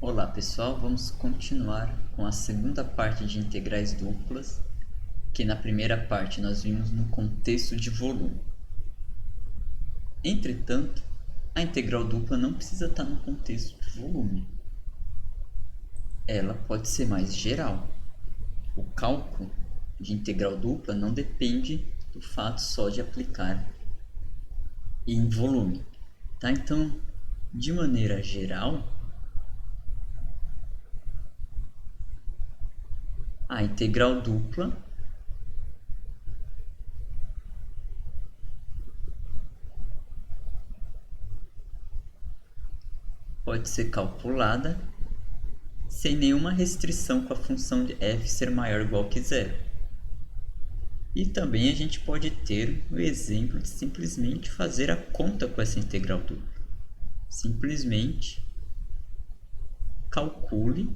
Olá pessoal, vamos continuar com a segunda parte de integrais duplas, que na primeira parte nós vimos no contexto de volume. Entretanto, a integral dupla não precisa estar no contexto de volume. Ela pode ser mais geral. O cálculo de integral dupla não depende do fato só de aplicar em volume. Tá? Então, de maneira geral, a integral dupla pode ser calculada sem nenhuma restrição com a função de f ser maior ou igual que zero. E também a gente pode ter o exemplo de simplesmente fazer a conta com essa integral dupla. Simplesmente calcule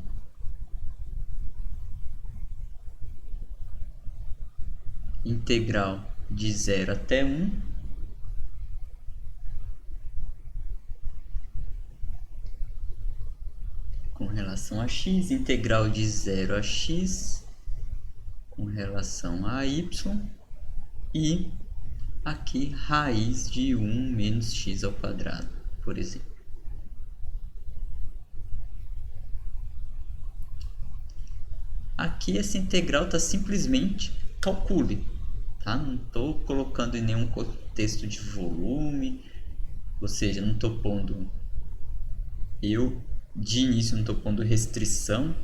integral de 0 até 1 com relação a x, integral de 0 a x com relação a y e aqui raiz de 1 menos x ao quadrado, por exemplo. Aqui essa integral está simplesmente calcule, tá? Não estou colocando em nenhum contexto de volume, ou seja, não estou pondo, eu de início não estou pondo restrição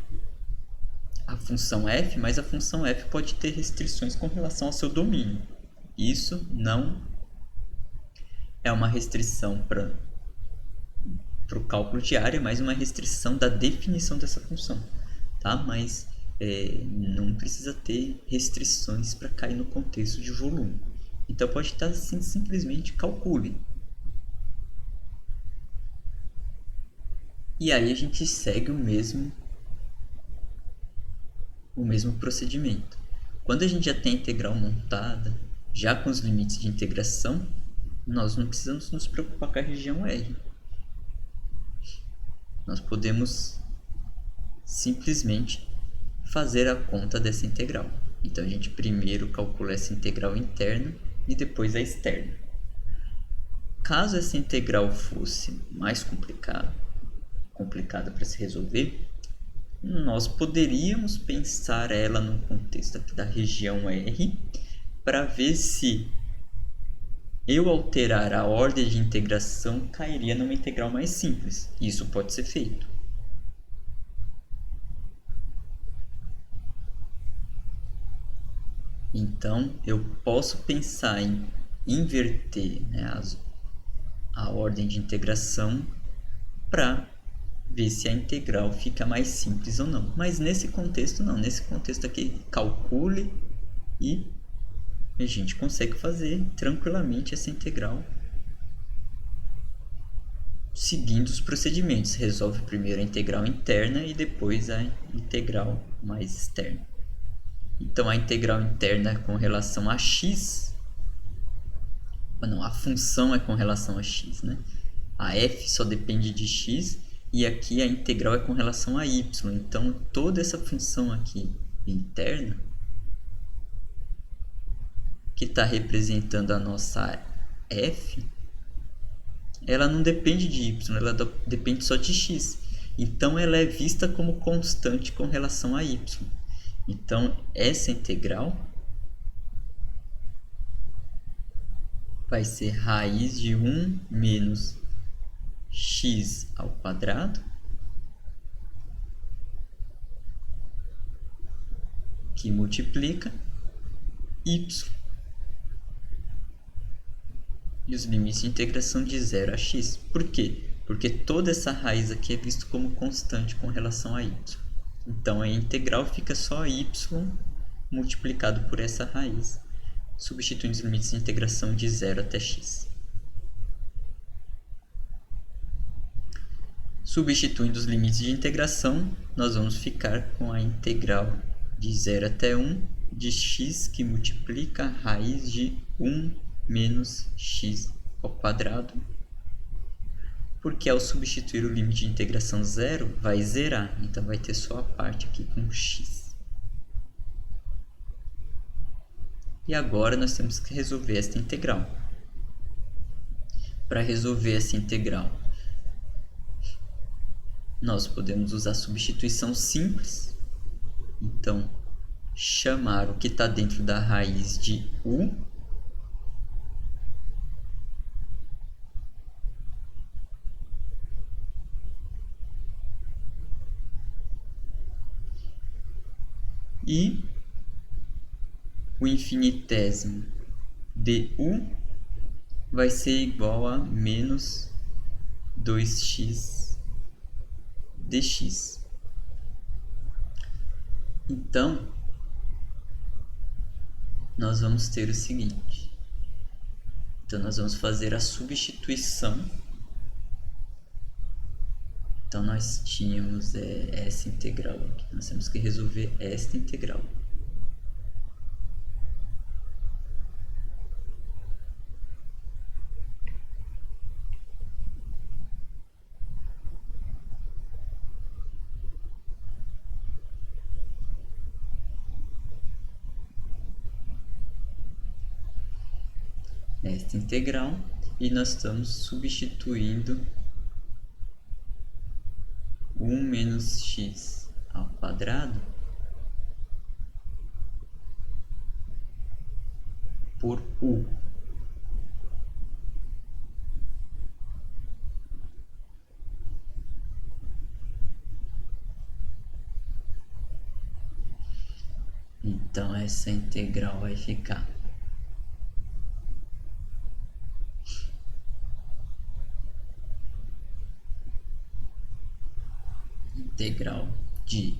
à função f, mas a função f pode ter restrições com relação ao seu domínio. Isso não é uma restrição para o cálculo de área, mas uma restrição da definição dessa função, tá? Mas não precisa ter restrições para cair no contexto de volume. Então pode estar assim, simplesmente calcule. E aí a gente segue o mesmo procedimento. Quando a gente já tem a integral montada, já com os limites de integração, nós não precisamos nos preocupar com a região R. Nós podemos simplesmente fazer a conta dessa integral. Então a gente primeiro calcula essa integral interna e depois a externa. Caso essa integral fosse mais complicada para se resolver, nós poderíamos pensar ela no contexto aqui da região R para ver se eu alterar a ordem de integração cairia numa integral mais simples. Isso pode ser feito. Então, eu posso pensar em inverter, né, a ordem de integração para ver se a integral fica mais simples ou não. Mas nesse contexto não. Nesse contexto aqui, calcule e a gente consegue fazer tranquilamente essa integral seguindo os procedimentos. Resolve primeiro a integral interna e depois a integral mais externa. Então a integral interna com relação a x, não, a função é com relação a x, né? A f só depende de x e aqui a integral é com relação a y. Então toda essa função aqui interna, que está representando a nossa f, ela não depende de y, ela depende só de x. Então ela é vista como constante com relação a y. Então essa integral vai ser raiz de 1 menos x ao quadrado, que multiplica y. E os limites de integração de 0 a x. Por quê? Porque toda essa raiz aqui é vista como constante com relação a y. Então a integral fica só y multiplicado por essa raiz, substituindo os limites de integração de 0 até x. Substituindo os limites de integração, nós vamos ficar com a integral de 0 até 1 de x que multiplica a raiz de 1 menos x ao quadrado porque ao substituir o limite de integração zero, vai zerar. Então, vai ter só a parte aqui com x. E agora, nós temos que resolver esta integral. Para resolver essa integral, nós podemos usar substituição simples. Então, chamar o que está dentro da raiz de u. E o infinitésimo du vai ser igual a menos 2x dx. Então, nós vamos ter o seguinte. Então, nós vamos fazer a substituição. Então, nós tínhamos essa integral aqui. Nós temos que resolver esta integral. Esta integral, e nós estamos substituindo 1 menos x ao quadrado por u. Então, essa integral vai ficar integral de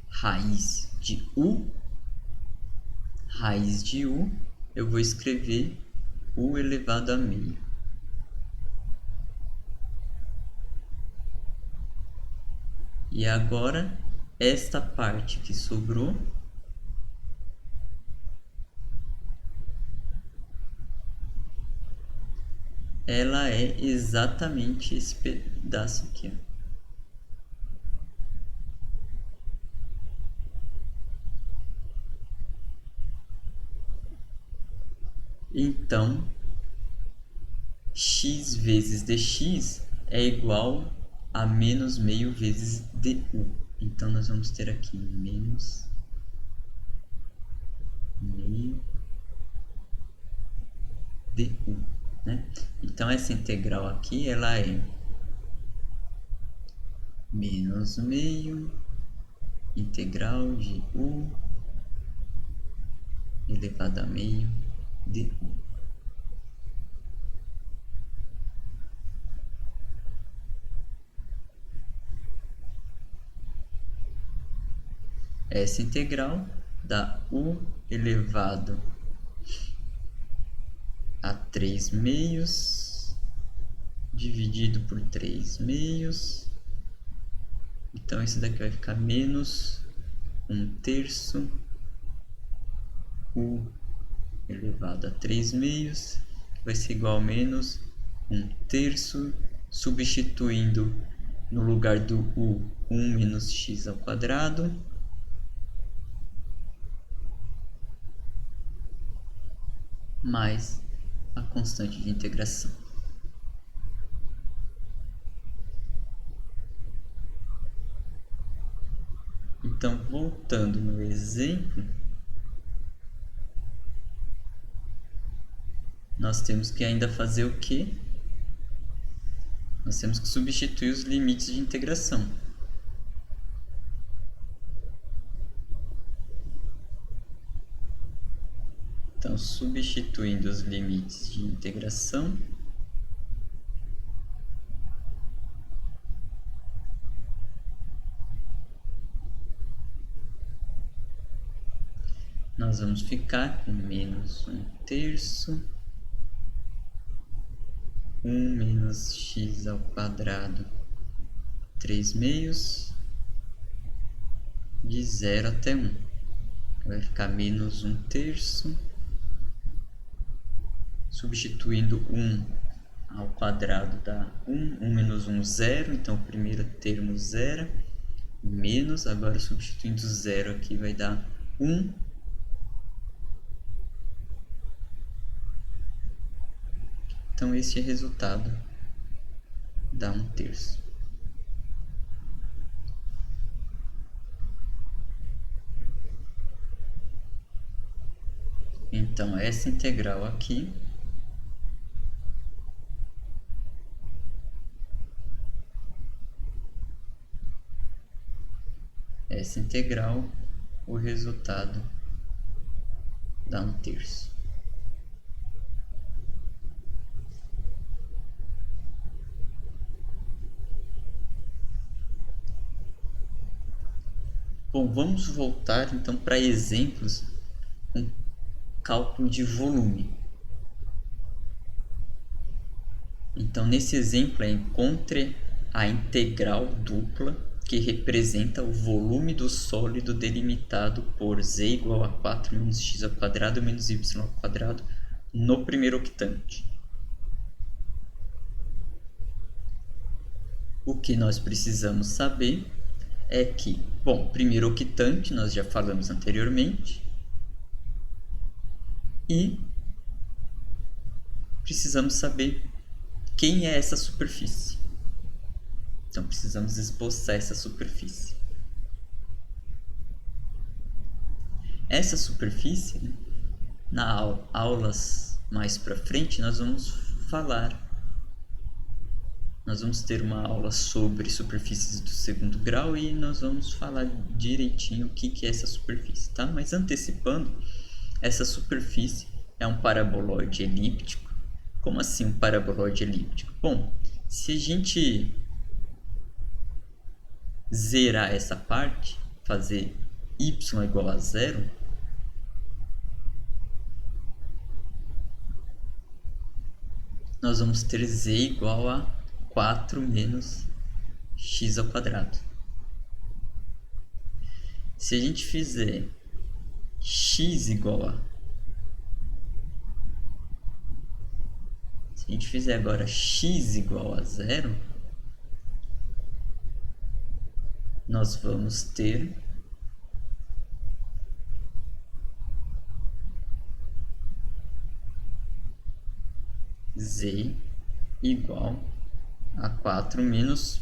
raiz de u. Raiz de u, eu vou escrever u elevado a meio. E agora, esta parte que sobrou, ela é exatamente esse pedaço aqui, ó. Então, x vezes dx é igual a menos meio vezes du. Então, nós vamos ter aqui menos meio du, né? Então, essa integral aqui, ela é menos meio integral de u elevado a meio du. Essa integral dá u elevado a 3 meios dividido por 3 meios. Então, esse daqui vai ficar menos 1/3 u elevado a 3 meios, que vai ser igual a menos 1/3, substituindo no lugar do u 1 menos x ao quadrado, mais a constante de integração. Então, voltando no exemplo, nós temos que ainda fazer o quê? Nós temos que substituir os limites de integração. Então, substituindo os limites de integração, nós vamos ficar com menos 1/3, 1 menos x ao quadrado, 3 meios, de 0 até 1. Vai ficar menos 1/3, substituindo 1 ao quadrado dá 1, 1 menos 1, 0, então o primeiro termo zero, menos, agora substituindo 0 aqui vai dar 1, então este resultado dá 1/3. Então essa integral aqui o resultado dá 1/3. Bom, vamos voltar então para exemplos com cálculo de volume. Então, nesse exemplo, encontre a integral dupla que representa o volume do sólido delimitado por z igual a 4 menos x ao quadrado menos y ao quadrado no primeiro octante. O que nós precisamos saber é que, bom, primeiro octante nós já falamos anteriormente, e precisamos saber quem é essa superfície. Então precisamos esboçar essa superfície. Essa superfície, né, aulas mais para frente, nós vamos ter uma aula sobre superfícies do segundo grau e nós vamos falar direitinho o que é essa superfície, tá? Mas antecipando, essa superfície é um paraboloide elíptico. Como assim um paraboloide elíptico? Bom, se a gente zerar essa parte, fazer y igual a 0, nós vamos ter z igual a 4 menos x ao quadrado. Se a gente fizer x igual a... Se a gente fizer agora x igual a 0, nós vamos ter z igual a 4 menos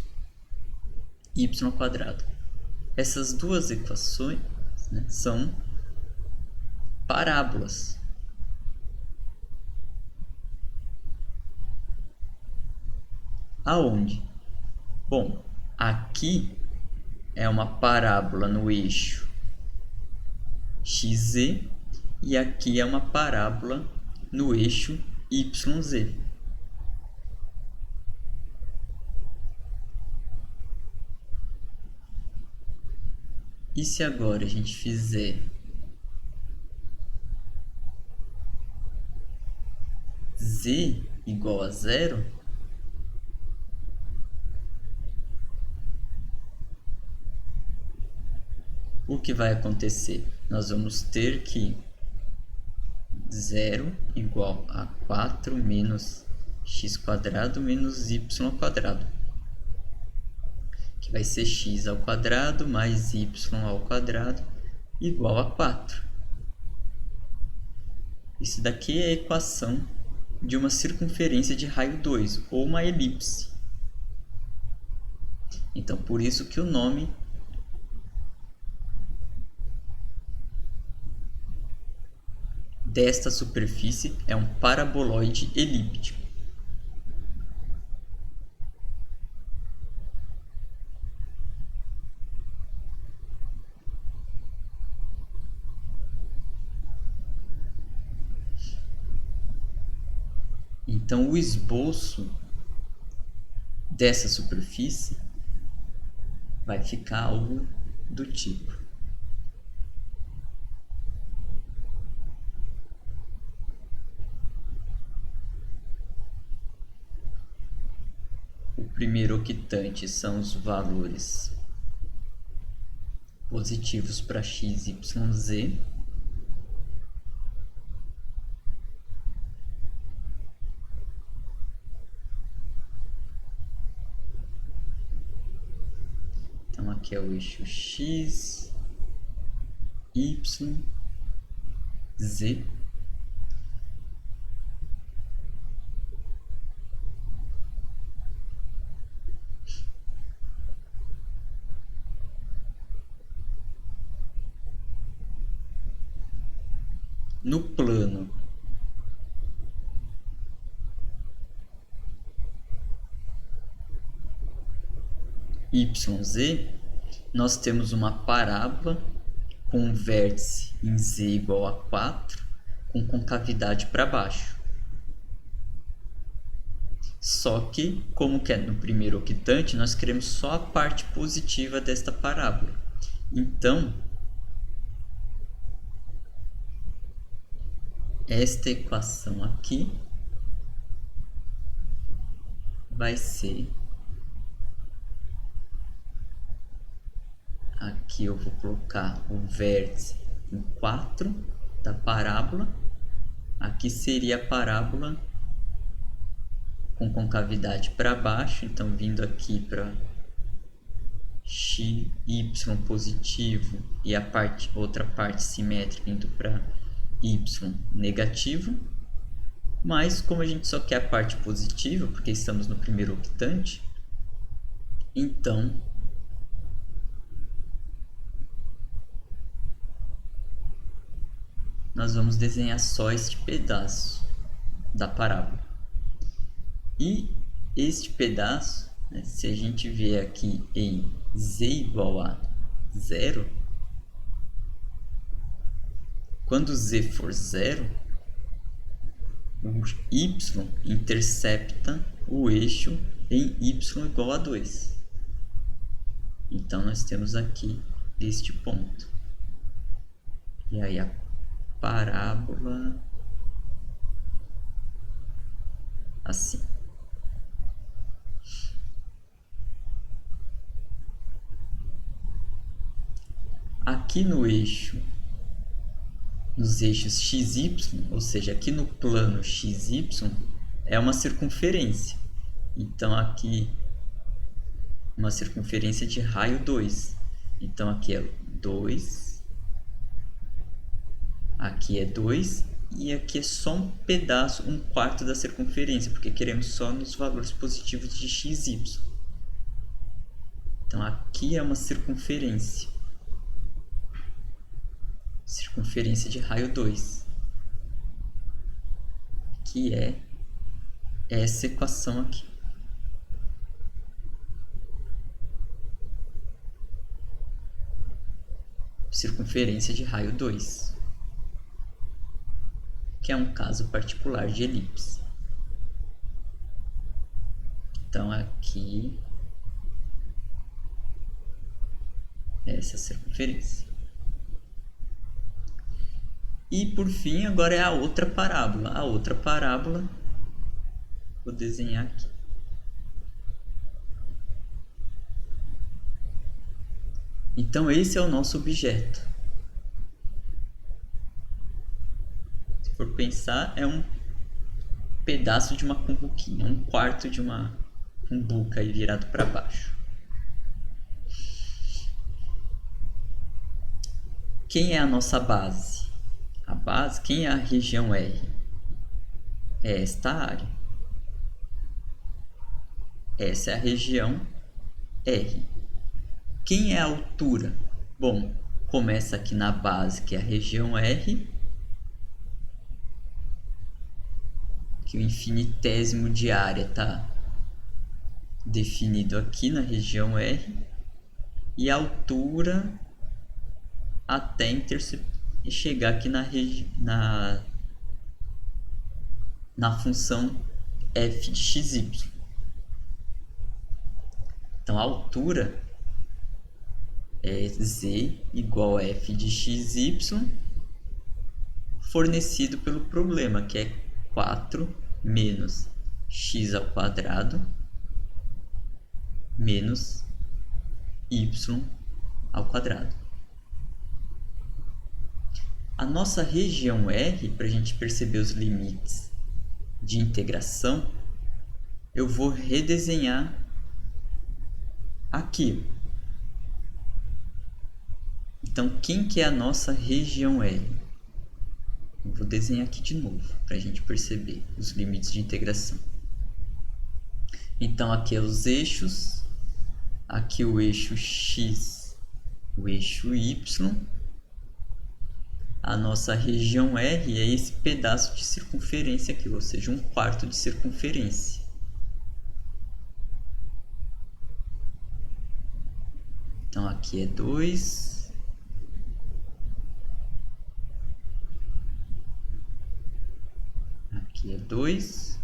y ao quadrado. Essas duas equações, né, são parábolas. Aonde? Bom, aqui é uma parábola no eixo xz e aqui é uma parábola no eixo yz. E se agora a gente fizer z igual a 0, o que vai acontecer? Nós vamos ter que 0 igual a 4 menos x quadrado menos y ao quadrado, que vai ser x ao quadrado mais y ao quadrado igual a 4. Isso daqui é a equação de uma circunferência de raio 2, ou uma elipse. Então, por isso que o nome desta superfície é um paraboloide elíptico. Então, o esboço dessa superfície vai ficar algo do tipo: o primeiro octante são os valores positivos para x, y, z. aqui é o eixo x, y, z. No plano YZ, nós temos uma parábola com um vértice em Z igual a 4, com concavidade para baixo. Só que, como que é no primeiro octante, nós queremos só a parte positiva desta parábola. Então, esta equação aqui vai ser... Aqui eu vou colocar o vértice em 4 da parábola. Aqui seria a parábola com concavidade para baixo. Então, vindo aqui para y positivo e a outra parte simétrica indo para y negativo. Mas, como a gente só quer a parte positiva, porque estamos no primeiro octante, então... nós vamos desenhar só este pedaço da parábola. E este pedaço, né, se a gente vier aqui em z igual a 0, quando z for 0, o y intercepta o eixo em y igual a 2. Então, nós temos aqui este ponto. E aí, a parábola assim. Aqui no eixo, nos eixos XY, ou seja, aqui no plano XY, é uma circunferência. Então, aqui, uma circunferência de raio 2. Então, aqui é 2. Aqui é 2 e aqui é só um pedaço, um quarto da circunferência, porque queremos só nos valores positivos de x, y. Então, aqui é uma circunferência. Circunferência de raio 2. Que é essa equação aqui. Circunferência de raio 2. Que é um caso particular de elipse. Então, aqui, essa circunferência. E, por fim, agora é a outra parábola. A outra parábola, vou desenhar aqui. Então, esse é o nosso objeto. Se for pensar, é um pedaço de uma cumbuquinha, um quarto de uma cumbuca aí virado para baixo. Quem é a nossa base? A base, quem é a região R? É esta área. Essa é a região R. Quem é a altura? Bom, começa aqui na base, que é a região R, que o infinitésimo de área está definido aqui na região R, e a altura até chegar aqui na função f de xy. Então, a altura é z igual a f de xy, fornecido pelo problema, que é 4 menos x ao quadrado menos y ao quadrado. A nossa região R, para a gente perceber os limites de integração, eu vou redesenhar aqui. Então, quem que é a nossa região R? Eu vou desenhar aqui de novo, para a gente perceber os limites de integração. Então, aqui é os eixos, aqui o eixo X, o eixo Y. A nossa região R é esse pedaço de circunferência aqui, ou seja, 1/4 de circunferência. Então, aqui é 2. Aqui é 2.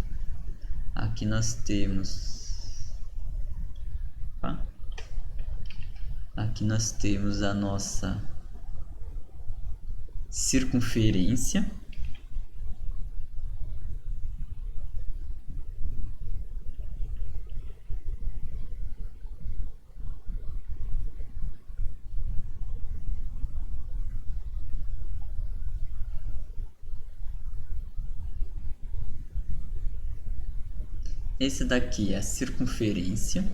Aqui nós temos... Aqui nós temos a nossa circunferência. Esse daqui é a circunferência.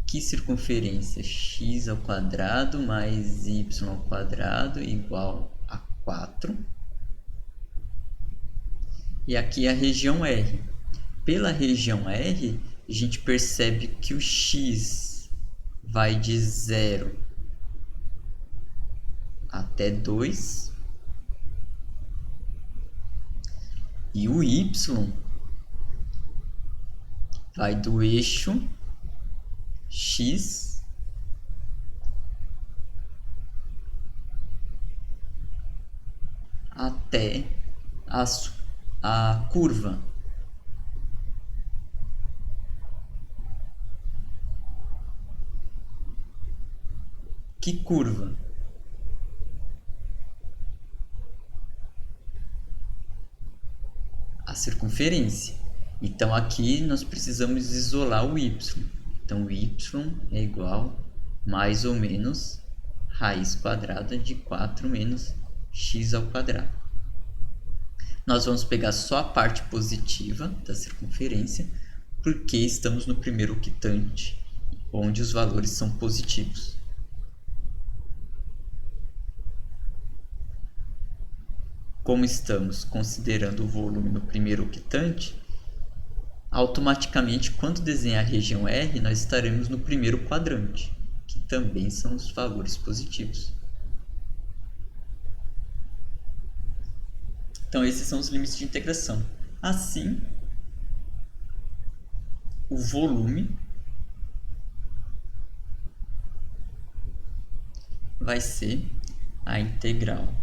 Que circunferência? X ao quadrado mais y ao quadrado igual a 4. E aqui é a região R. Pela região R, a gente percebe que o x vai de 0 até 2. E o y vai do eixo X até a curva. Que curva? A circunferência. Então aqui nós precisamos isolar o y. Então o y é igual mais ou menos raiz quadrada de 4 menos x ao quadrado. Nós vamos pegar só a parte positiva da circunferência, porque estamos no primeiro octante, onde os valores são positivos. Como estamos considerando o volume no primeiro octante, automaticamente, quando desenhar a região R, nós estaremos no primeiro quadrante, que também são os valores positivos. Então, esses são os limites de integração. Assim, o volume vai ser a integral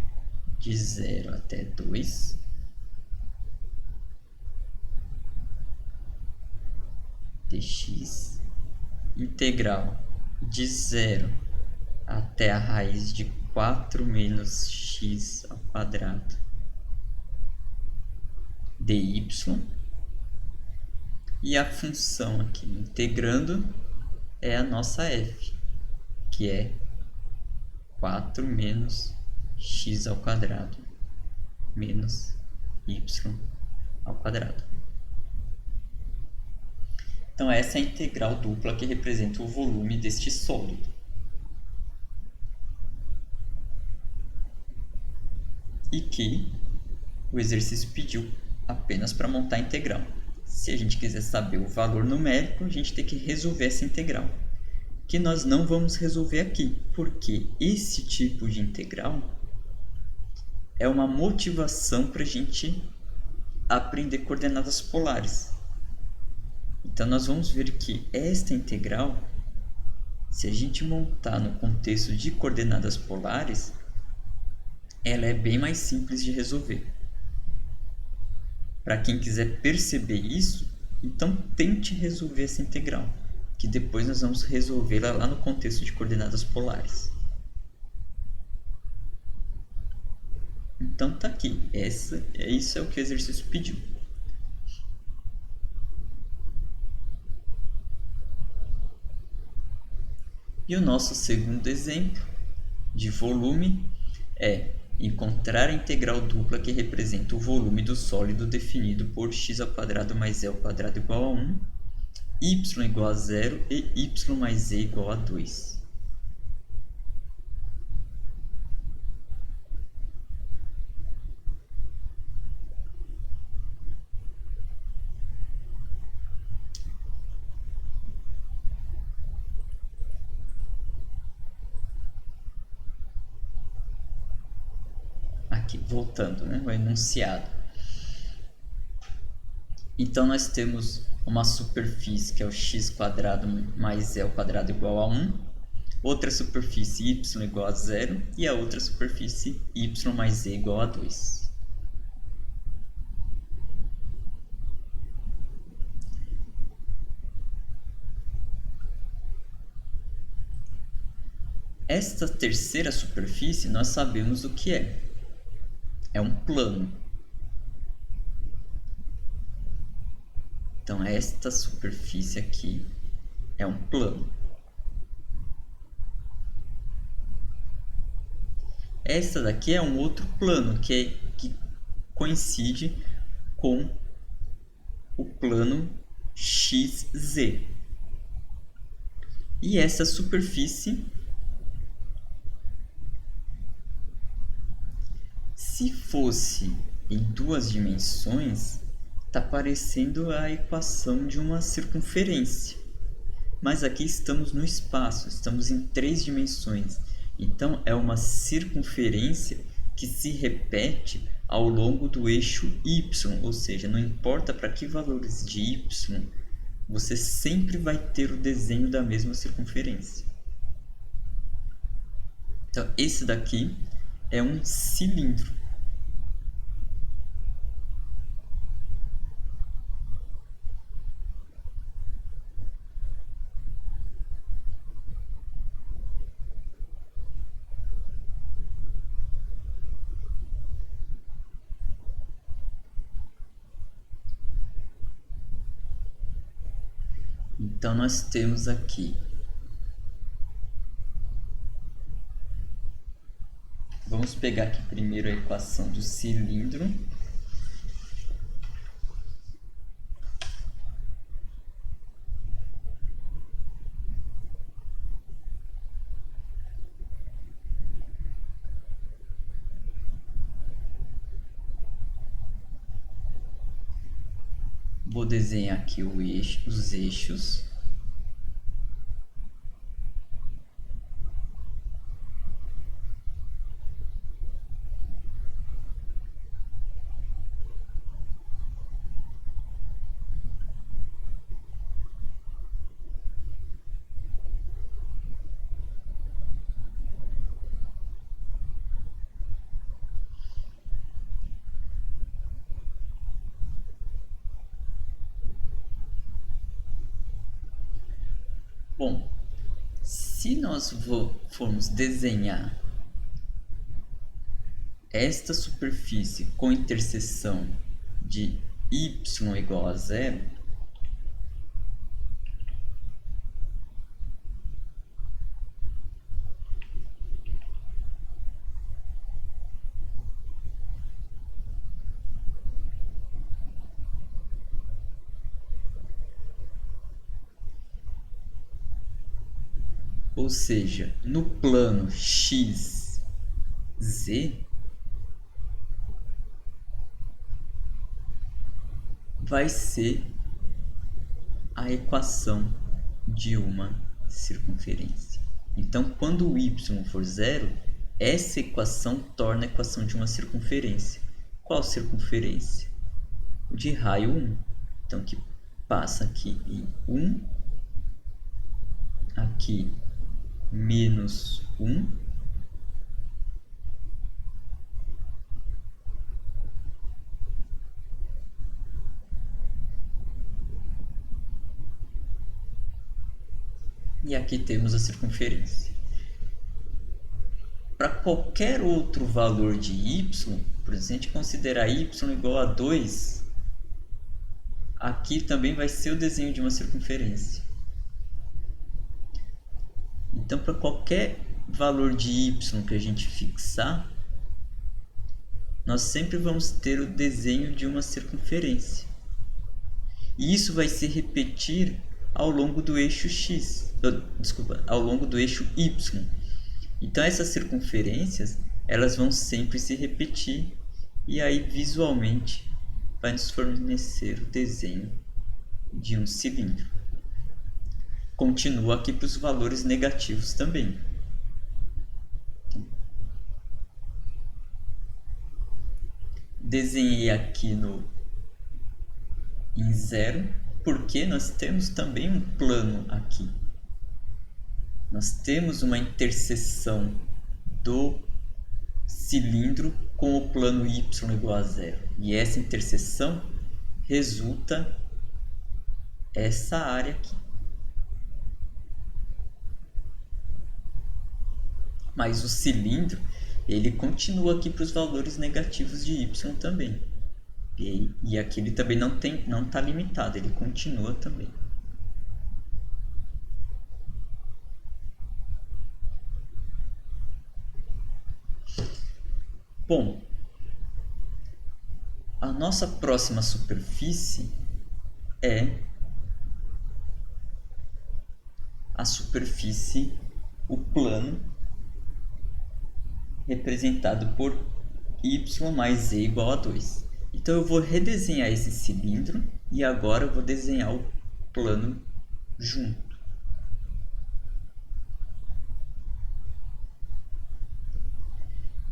de 0 até 2 dx, integral de 0 até a raiz de 4 menos x ao quadrado dy, e a função aqui integrando é a nossa f, que é 4 menos x ao quadrado menos y ao quadrado. Então essa é a integral dupla que representa o volume deste sólido. E que o exercício pediu apenas para montar a integral. Se a gente quiser saber o valor numérico, a gente tem que resolver essa integral, que nós não vamos resolver aqui, porque esse tipo de integral é uma motivação para a gente aprender coordenadas polares. Então, nós vamos ver que esta integral, se a gente montar no contexto de coordenadas polares, ela é bem mais simples de resolver. Para quem quiser perceber isso, então tente resolver essa integral, que depois nós vamos resolvê-la lá no contexto de coordenadas polares. Então tá aqui, isso é o que o exercício pediu. E o nosso segundo exemplo de volume é encontrar a integral dupla que representa o volume do sólido definido por x² mais e² igual a 1, y igual a 0 e y mais e igual a 2. voltando, né? O enunciado. Então nós temos uma superfície que é o x² mais e² igual a 1, outra superfície y igual a 0 e a outra superfície y mais z igual a 2. Esta terceira superfície nós sabemos o que é. É um plano. Então esta superfície aqui é um plano. Esta daqui é um outro plano que coincide com o plano XZ. E essa superfície, se fosse em 2 dimensões, está parecendo a equação de uma circunferência. Mas aqui estamos no espaço, estamos em 3 dimensões. Então é uma circunferência que se repete ao longo do eixo y, ou seja, não importa para que valores de y, você sempre vai ter o desenho da mesma circunferência. Então esse daqui é um cilindro. Então nós temos aqui vamos pegar aqui primeiro a equação do cilindro. Vou desenhar aqui os eixos. Bom, se nós formos desenhar esta superfície com interseção de y igual a 0, ou seja, no plano XZ, vai ser a equação de uma circunferência. Então, quando o y for 0, essa equação torna a equação de uma circunferência. Qual circunferência? De raio 1. Então, que passa aqui em 1, aqui menos 1, e aqui temos a circunferência. Para qualquer outro valor de y, por exemplo, se a gente considerar y igual a 2, aqui também vai ser o desenho de uma circunferência. Então, para qualquer valor de y que a gente fixar, nós sempre vamos ter o desenho de uma circunferência. E isso vai se repetir ao longo do eixo x, ao longo do eixo y. Então essas circunferências, elas vão sempre se repetir e aí visualmente vai nos fornecer o desenho de um cilindro. Continua aqui para os valores negativos também. desenhei aqui em 0, porque nós temos também um plano aqui. Nós temos uma interseção do cilindro com o plano y igual a 0. E essa interseção resulta essa área aqui. Mas o cilindro, ele continua aqui para os valores negativos de y também. E aqui ele também não está limitado, ele continua também. Bom, a nossa próxima superfície é a superfície, o plano, representado por y mais z igual a 2. Então eu vou redesenhar esse cilindro e agora eu vou desenhar o plano junto.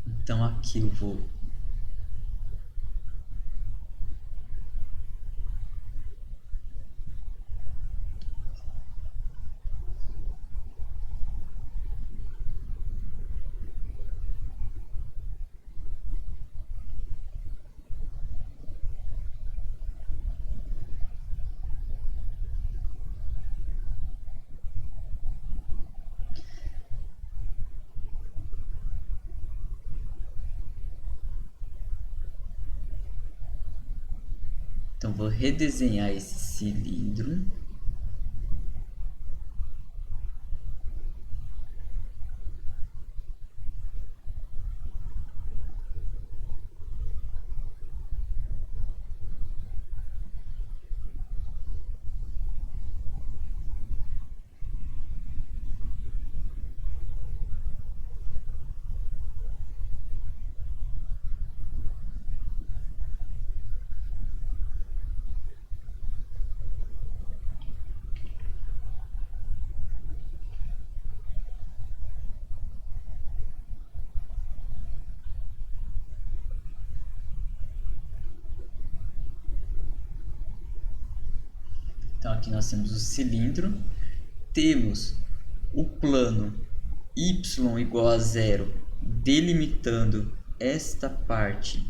Então aqui eu vou redesenhar esse cilindro. Então aqui nós temos o cilindro, temos o plano y igual a 0 delimitando esta parte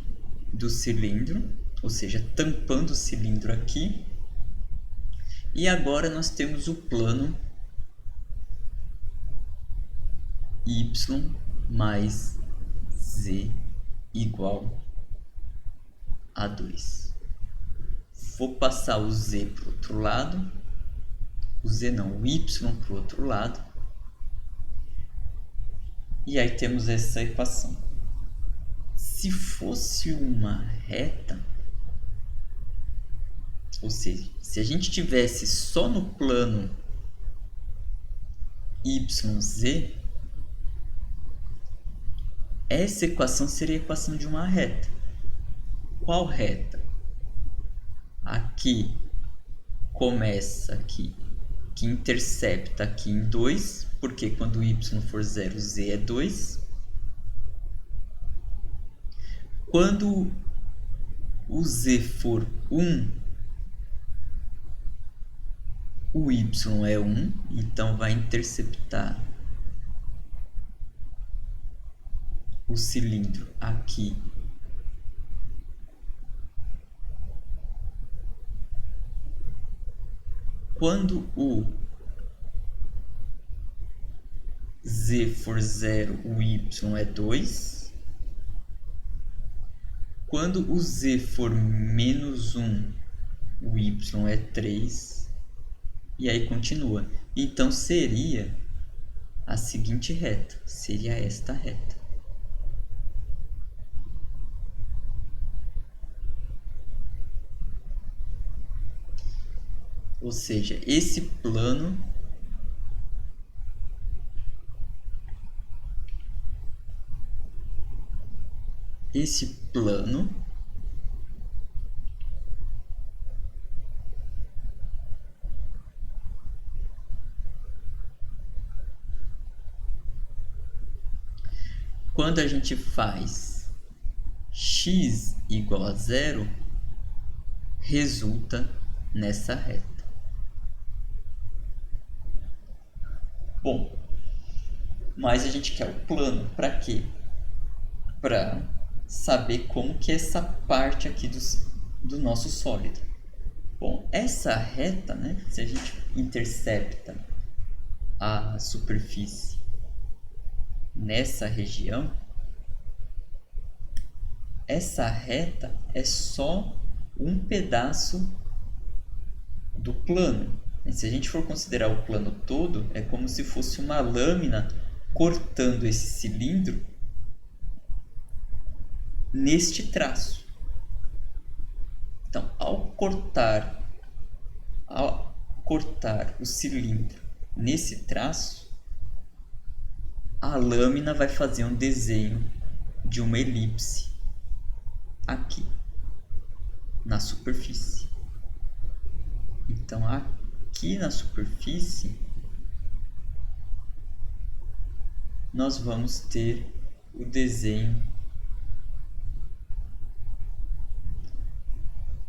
do cilindro, ou seja, tampando o cilindro aqui. E agora nós temos o plano y mais z igual a 2. Vou passar o z para o outro lado, o z não, o y para o outro lado. E aí temos essa equação. Se fosse uma reta, ou seja, se a gente tivesse só no plano yz, essa equação seria a equação de uma reta. Qual reta? Aqui começa aqui, que intercepta aqui em 2, porque quando y for 0, z é 2. Quando o z for 1, o y é 1, então vai interceptar o cilindro aqui quando o z for 0, o y é 2. Quando o z for menos 1, o y é 3. E aí continua. Então seria a seguinte reta, seria esta reta. Ou seja, esse plano quando a gente faz x x igual a zero resulta nessa reta. Bom, mas a gente quer o plano para quê? Para saber como que é essa parte aqui do nosso sólido. Bom, essa reta, né, se a gente intercepta a superfície nessa região, essa reta é só um pedaço do plano. Se a gente for considerar o plano todo, é como se fosse uma lâmina cortando esse cilindro neste traço. Então, ao cortar o cilindro nesse traço, a lâmina vai fazer um desenho de uma elipse aqui na superfície. Então, aqui na superfície, nós vamos ter o desenho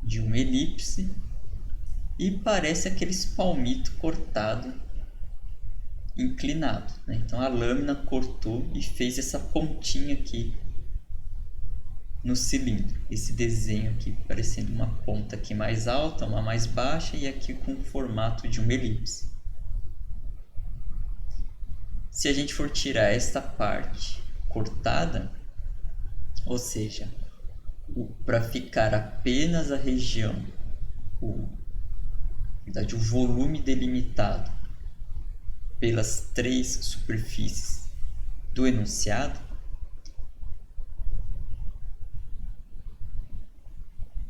de uma elipse e parece aqueles palmitos cortado inclinado, né? Então a lâmina cortou e fez essa pontinha aqui no cilindro, esse desenho aqui parecendo uma ponta aqui mais alta, uma mais baixa e aqui com o formato de uma elipse. Se a gente for tirar esta parte cortada, ou seja, para ficar apenas a região, o volume delimitado pelas três superfícies do enunciado,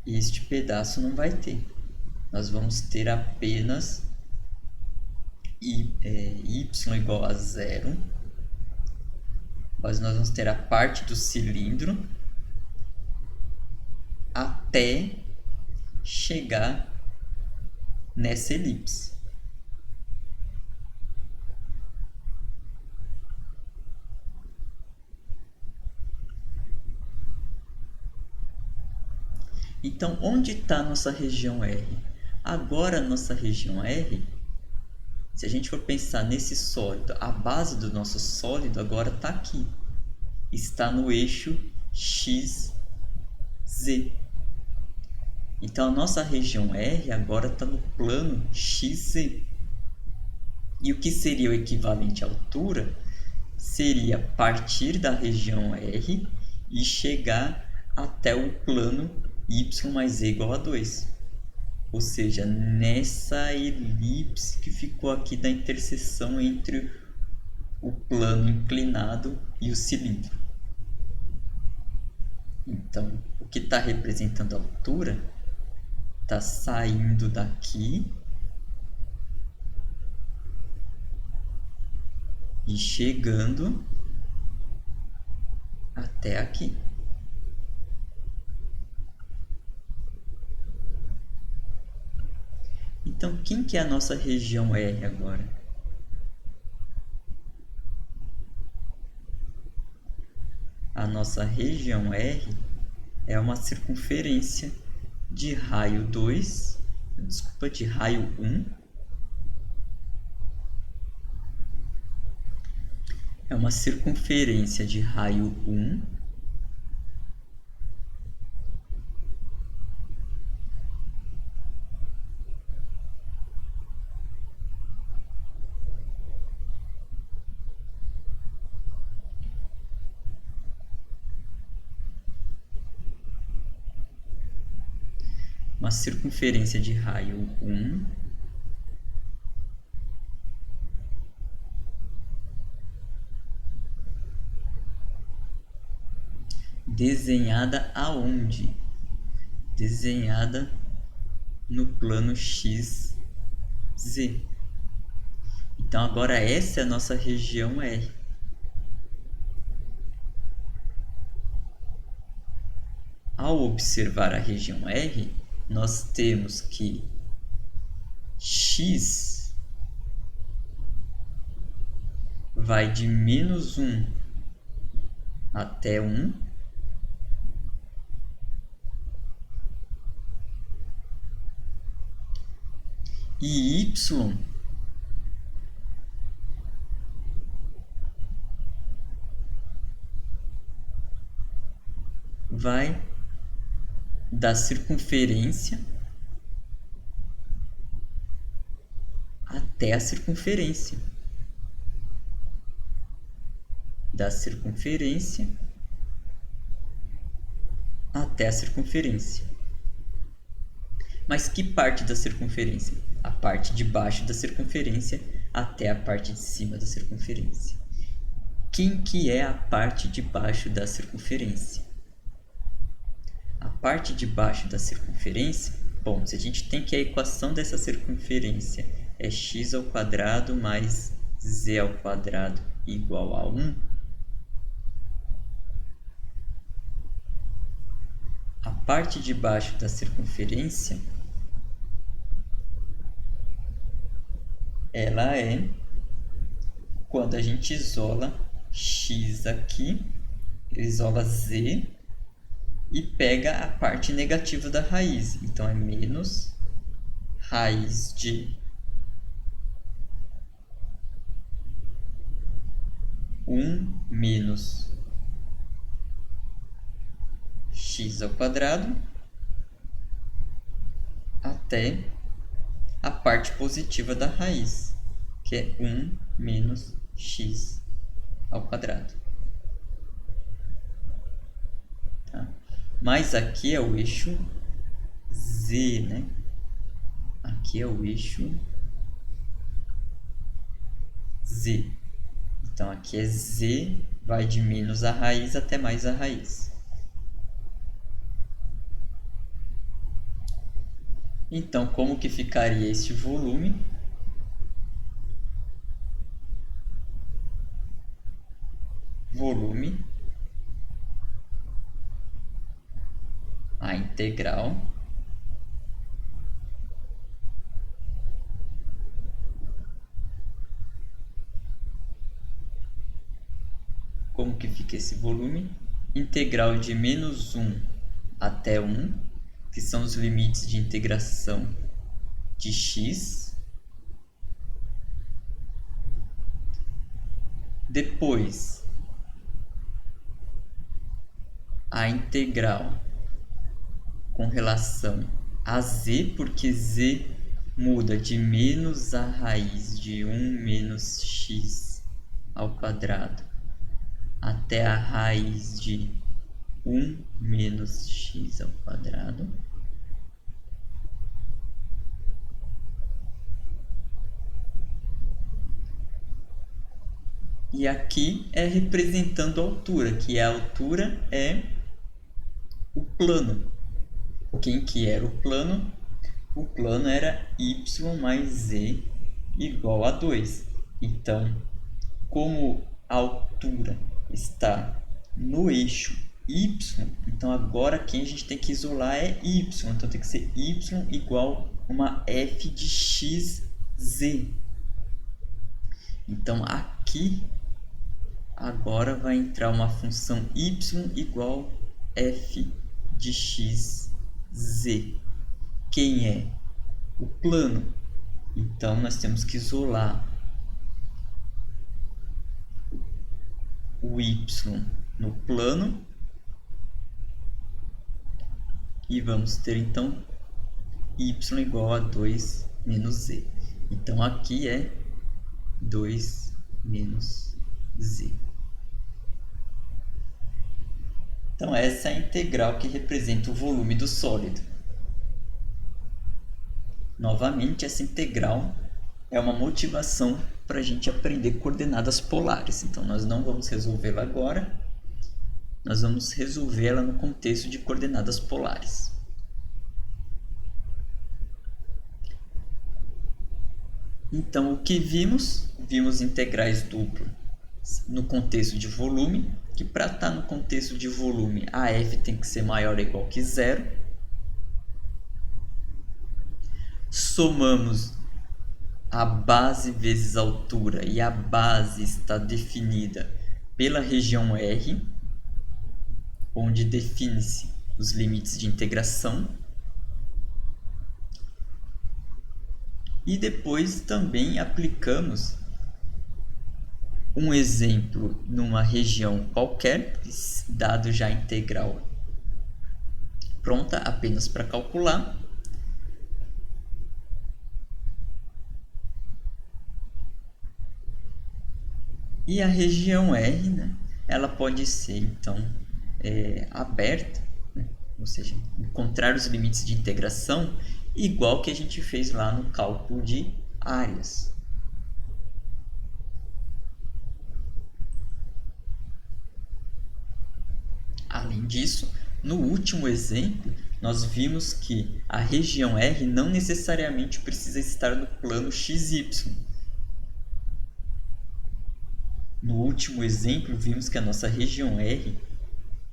este pedaço não vai ter. Nós vamos ter apenas y igual a zero, mas nós vamos ter a parte do cilindro até chegar nessa elipse. Então, onde está a nossa região R? Agora, a nossa região R, se a gente for pensar nesse sólido, a base do nosso sólido agora está aqui. Está no eixo XZ. Então, a nossa região R agora está no plano XZ. E o que seria o equivalente à altura? Seria partir da região R e chegar até o plano y mais z igual a 2. Ou seja, nessa elipse que ficou aqui da interseção entre o plano inclinado e o cilindro. Então, o que está representando a altura está saindo daqui e chegando até aqui. Então, quem que é a nossa região R agora? A nossa região R é uma circunferência de raio 2, de raio 1. É uma circunferência de raio 1 uma circunferência de raio 1 desenhada aonde? Desenhada no plano XZ. Então agora essa é a nossa região R. Ao observar a região R, nós temos que x vai de -1 até 1 e y vai da circunferência até a circunferência. Da circunferência até a circunferência. Mas que parte da circunferência? A parte de baixo da circunferência até a parte de cima da circunferência. Quem que é a parte de baixo da circunferência? A parte de baixo da circunferência, bom, se a gente tem que a equação dessa circunferência é x ao quadrado mais z ao quadrado igual a 1, a parte de baixo da circunferência ela é quando a gente isola x aqui, isola z e pega a parte negativa da raiz. Então, é menos raiz de 1 menos x ao quadrado até a parte positiva da raiz, que é 1 menos x ao quadrado. Tá? Mas aqui é o eixo z, né? Aqui é o eixo z. Então, aqui é z, vai de menos a raiz até mais a raiz. Então, como que ficaria este volume? Volume, a integral como que fica esse volume? Integral de menos 1 até 1, que são os limites de integração de x. Depois, a integral com relação a z, porque z muda de menos a raiz de 1 menos x ao quadrado até a raiz de 1 menos x ao quadrado. E aqui é representando a altura, que a altura é o plano. Quem que era o plano? O plano era y mais z igual a 2. Então, como a altura está no eixo y, então agora quem a gente tem que isolar é y. Então tem que ser y igual a uma f de xz. Então aqui agora vai entrar uma função y igual f de xz. Quem é? O plano. Então nós temos que isolar o y no plano e vamos ter então y igual a 2 menos z. Então aqui é 2 menos z. Então essa é a integral que representa o volume do sólido. Novamente, essa integral é uma motivação para a gente aprender coordenadas polares. Então nós não vamos resolvê-la agora, nós vamos resolvê-la no contexto de coordenadas polares. Então o que vimos? Vimos integrais duplas no contexto de volume, que para estar no contexto de volume a f tem que ser maior ou igual que zero. Somamos a base vezes a altura e a base está definida pela região R, onde define-se os limites de integração. E depois também aplicamos um exemplo numa região qualquer, dado já integral pronta apenas para calcular. E a região R, né, ela pode ser então aberta, né, ou seja, encontrar os limites de integração igual que a gente fez lá no cálculo de áreas. Além disso, no último exemplo, nós vimos que a região R não necessariamente precisa estar no plano XY. No último exemplo, vimos que a nossa região R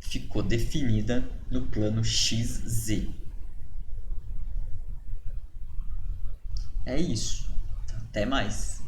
ficou definida no plano XZ. É isso. Até mais.